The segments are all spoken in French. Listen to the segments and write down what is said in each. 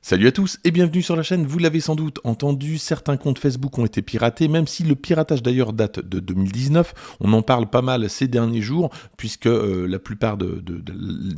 Salut à tous et bienvenue sur la chaîne. Vous l'avez sans doute entendu, certains comptes Facebook ont été piratés, même si le piratage d'ailleurs date de 2019. On en parle pas mal ces derniers jours, puisque la plupart de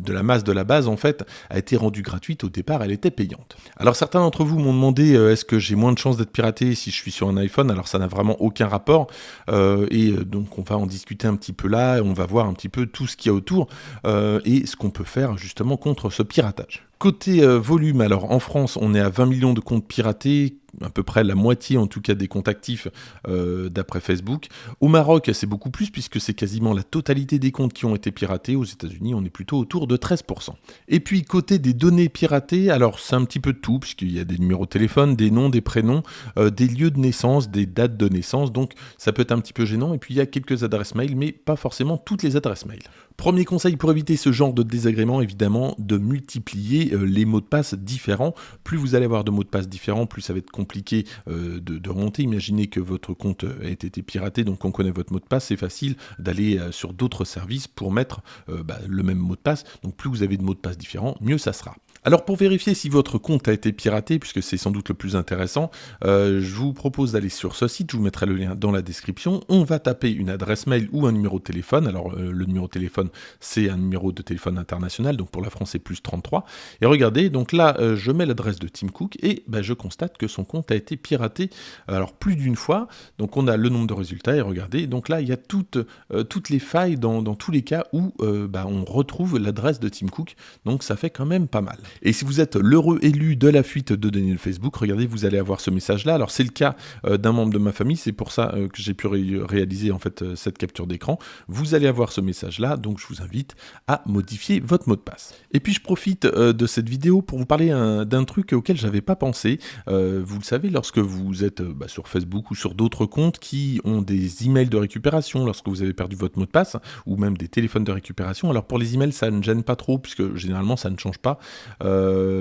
la masse de la base, en fait, a été rendue gratuite. Au départ, elle était payante. Alors certains d'entre vous m'ont demandé est-ce que j'ai moins de chances d'être piraté si je suis sur un iPhone. Alors ça n'a vraiment aucun rapport. Donc on va en discuter un petit peu là, et on va voir un petit peu tout ce qu'il y a autour et ce qu'on peut faire justement contre ce piratage. Côté volume, alors en France, on est à 20 millions de comptes piratés, à peu près la moitié en tout cas des comptes actifs d'après Facebook. Au Maroc, c'est beaucoup plus puisque c'est quasiment la totalité des comptes qui ont été piratés. Aux États-Unis, on est plutôt autour de 13%. Et puis côté des données piratées, alors c'est un petit peu de tout puisqu'il y a des numéros de téléphone, des noms, des prénoms, des lieux de naissance, des dates de naissance. Donc ça peut être un petit peu gênant. Et puis il y a quelques adresses mail, mais pas forcément toutes les adresses mail. Premier conseil pour éviter ce genre de désagrément, évidemment, de multiplier les mots de passe différents. Plus vous allez avoir de mots de passe différents, plus ça va être compliqué de remonter. Imaginez que votre compte ait été piraté, donc on connaît votre mot de passe, c'est facile d'aller sur d'autres services pour mettre le même mot de passe. Donc plus vous avez de mots de passe différents, mieux ça sera. Alors pour vérifier si votre compte a été piraté, puisque c'est sans doute le plus intéressant, je vous propose d'aller sur ce site, je vous mettrai le lien dans la description. On va taper une adresse mail ou un numéro de téléphone. Alors le numéro de téléphone, c'est un numéro de téléphone international, donc pour la France c'est plus 33. Et regardez, donc là je mets l'adresse de Tim Cook et je constate que son compte a été piraté, alors plus d'une fois. Donc on a le nombre de résultats et regardez, donc là il y a toutes les failles dans tous les cas où on retrouve l'adresse de Tim Cook, donc ça fait quand même pas mal. Et si vous êtes l'heureux élu de la fuite de données de Facebook, regardez, vous allez avoir ce message-là. Alors c'est le cas d'un membre de ma famille, c'est pour ça que j'ai pu réaliser en fait cette capture d'écran. Vous allez avoir ce message-là, donc je vous invite à modifier votre mot de passe. Et puis je profite de cette vidéo pour vous parler d'un truc auquel j'avais pas pensé. Vous le savez, lorsque vous êtes sur Facebook ou sur d'autres comptes qui ont des emails de récupération, lorsque vous avez perdu votre mot de passe, ou même des téléphones de récupération. Alors pour les emails, ça ne gêne pas trop, puisque généralement ça ne change pas.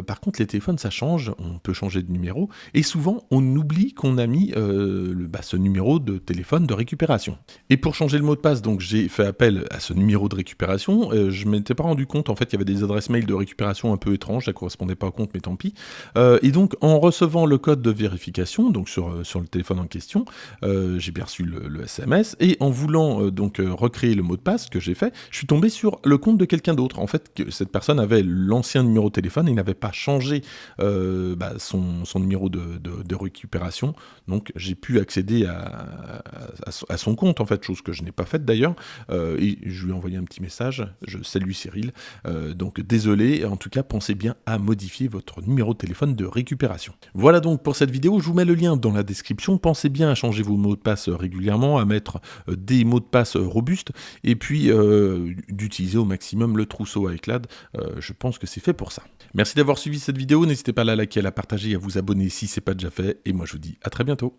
Par contre, les téléphones, ça change, on peut changer de numéro, et souvent, on oublie qu'on a mis ce numéro de téléphone de récupération. Et pour changer le mot de passe, donc j'ai fait appel à ce numéro de récupération, je ne m'étais pas rendu compte, en fait, il y avait des adresses mail de récupération un peu étranges, ça ne correspondait pas au compte, mais tant pis. Et donc, en recevant le code de vérification, donc sur le téléphone en question, j'ai bien reçu le SMS, et en voulant recréer le mot de passe que j'ai fait, je suis tombé sur le compte de quelqu'un d'autre. En fait, cette personne avait l'ancien numéro de téléphone, il n'avait pas changé son numéro de récupération, donc j'ai pu accéder à son compte, en fait, chose que je n'ai pas faite d'ailleurs, et je lui ai envoyé un petit message, je salue Cyril, donc désolé, en tout cas pensez bien à modifier votre numéro de téléphone de récupération. Voilà donc pour cette vidéo, je vous mets le lien dans la description, pensez bien à changer vos mots de passe régulièrement, à mettre des mots de passe robustes, et puis d'utiliser au maximum le trousseau iCloud, je pense que c'est fait pour ça. Merci d'avoir suivi cette vidéo, n'hésitez pas à la liker, à la partager et à vous abonner si ce n'est pas déjà fait, et moi je vous dis à très bientôt.